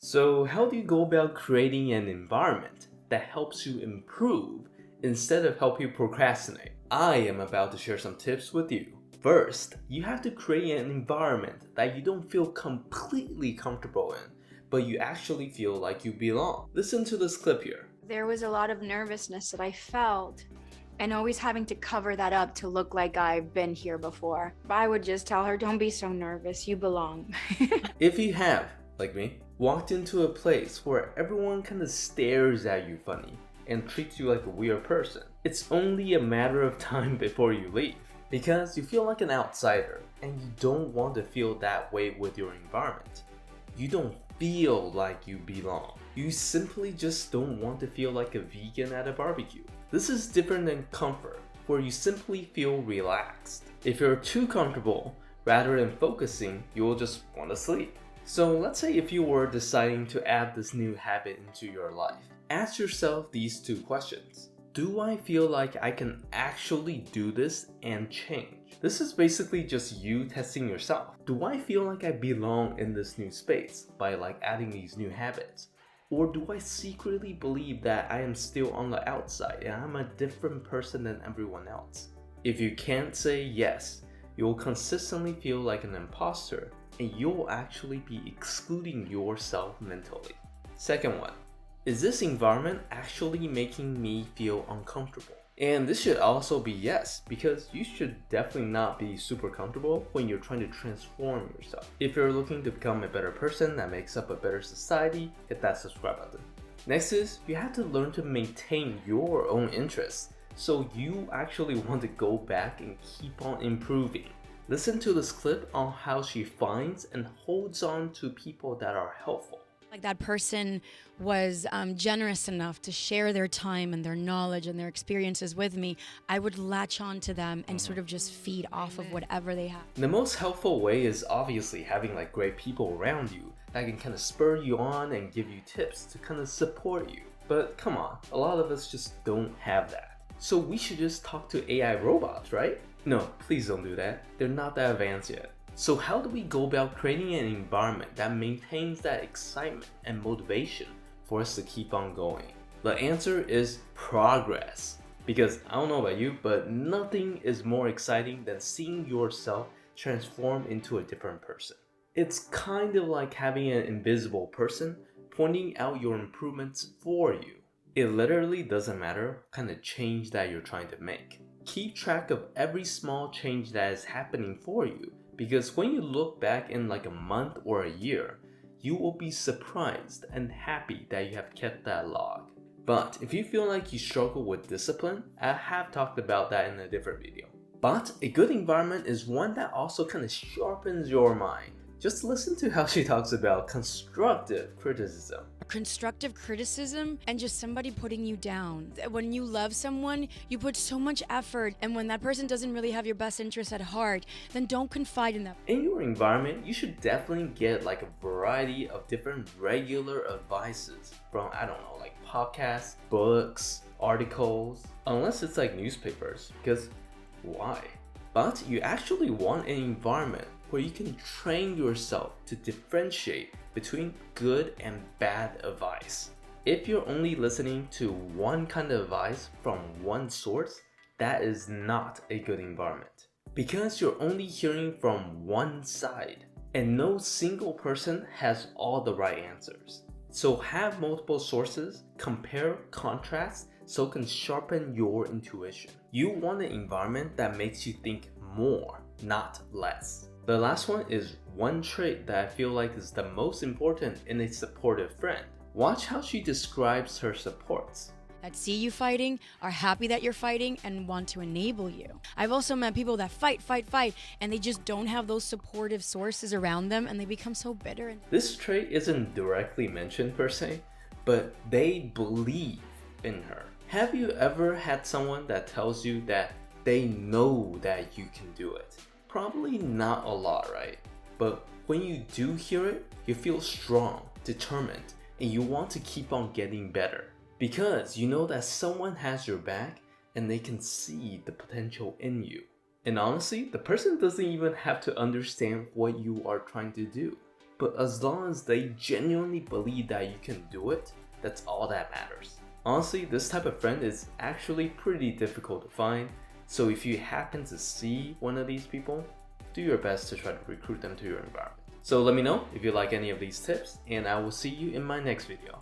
So how do you go about creating an environment that helps you improve instead of help you procrastinate? I am about to share some tips with you. First, you have to create an environment that you don't feel completely comfortable in, but you actually feel like you belong. Listen to this clip here. There was a lot of nervousness that I felt and always having to cover that up to look like I've been here before. I would just tell her, don't be so nervous, you belong. If you have, like me, walked into a place where everyone kind of stares at you funny and treats you like a weird person, it's only a matter of time before you leave. Because you feel like an outsider and you don't want to feel that way with your environment. You don't feel like you belong. You simply just don't want to feel like a vegan at a barbecue. This is different than comfort, where you simply feel relaxed. If you're too comfortable, rather than focusing, you will just want to sleep. So let's say if you were deciding to add this new habit into your life, ask yourself these two questions. Do I feel like I can actually do this and change? This is basically just you testing yourself. Do I feel like I belong in this new space by adding these new habits? Or do I secretly believe that I am still on the outside and I'm a different person than everyone else? If you can't say yes, you'll consistently feel like an imposter and you'll actually be excluding yourself mentally. Second one, is this environment actually making me feel uncomfortable? And this should also be yes, because you should definitely not be super comfortable when you're trying to transform yourself. If you're looking to become a better person that makes up a better society, hit that subscribe button. Next is, you have to learn to maintain your own interests, so you actually want to go back and keep on improving. Listen to this clip on how she finds and holds on to people that are helpful. Like that person was generous enough to share their time and their knowledge and their experiences with me, I would latch on to them and sort of just feed off of whatever they have. The most helpful way is obviously having great people around you that can kind of spur you on and give you tips to kind of support you. But come on, a lot of us just don't have that. So we should just talk to AI robots, right? No, please don't do that. They're not that advanced yet. So how do we go about creating an environment that maintains that excitement and motivation for us to keep on going? The answer is progress. Because I don't know about you, but nothing is more exciting than seeing yourself transform into a different person. It's kind of like having an invisible person pointing out your improvements for you. It literally doesn't matter what kind of change that you're trying to make. Keep track of every small change that is happening for you. Because when you look back in a month or a year, you will be surprised and happy that you have kept that log. But if you feel like you struggle with discipline, I have talked about that in a different video. But a good environment is one that also kind of sharpens your mind. Just listen to how she talks about constructive criticism. Constructive criticism and just somebody putting you down. When you love someone, you put so much effort, and when that person doesn't really have your best interest at heart, then don't confide in them. In your environment, you should definitely get a variety of different regular advices from, I don't know, podcasts, books, articles, unless it's newspapers, because why? But you actually want an environment where you can train yourself to differentiate between good and bad advice. If you're only listening to one kind of advice from one source, that is not a good environment. Because you're only hearing from one side, and no single person has all the right answers. So have multiple sources, compare, contrast, so it can sharpen your intuition. You want an environment that makes you think more, not less. The last one is one trait that I feel like is the most important in a supportive friend. Watch how she describes her supports. That see you fighting, are happy that you're fighting, and want to enable you. I've also met people that fight, and they just don't have those supportive sources around them, and they become so bitter. This trait isn't directly mentioned per se, but they believe in her. Have you ever had someone that tells you that they know that you can do it? Probably not a lot, right? But when you do hear it, you feel strong, determined, and you want to keep on getting better. Because you know that someone has your back and they can see the potential in you. And honestly, the person doesn't even have to understand what you are trying to do. but as long as they genuinely believe that you can do it, that's all that matters. Honestly, this type of friend is actually pretty difficult to find, so if you happen to see one of these people, do your best to try to recruit them to your environment. So let me know if you like any of these tips, and I will see you in my next video.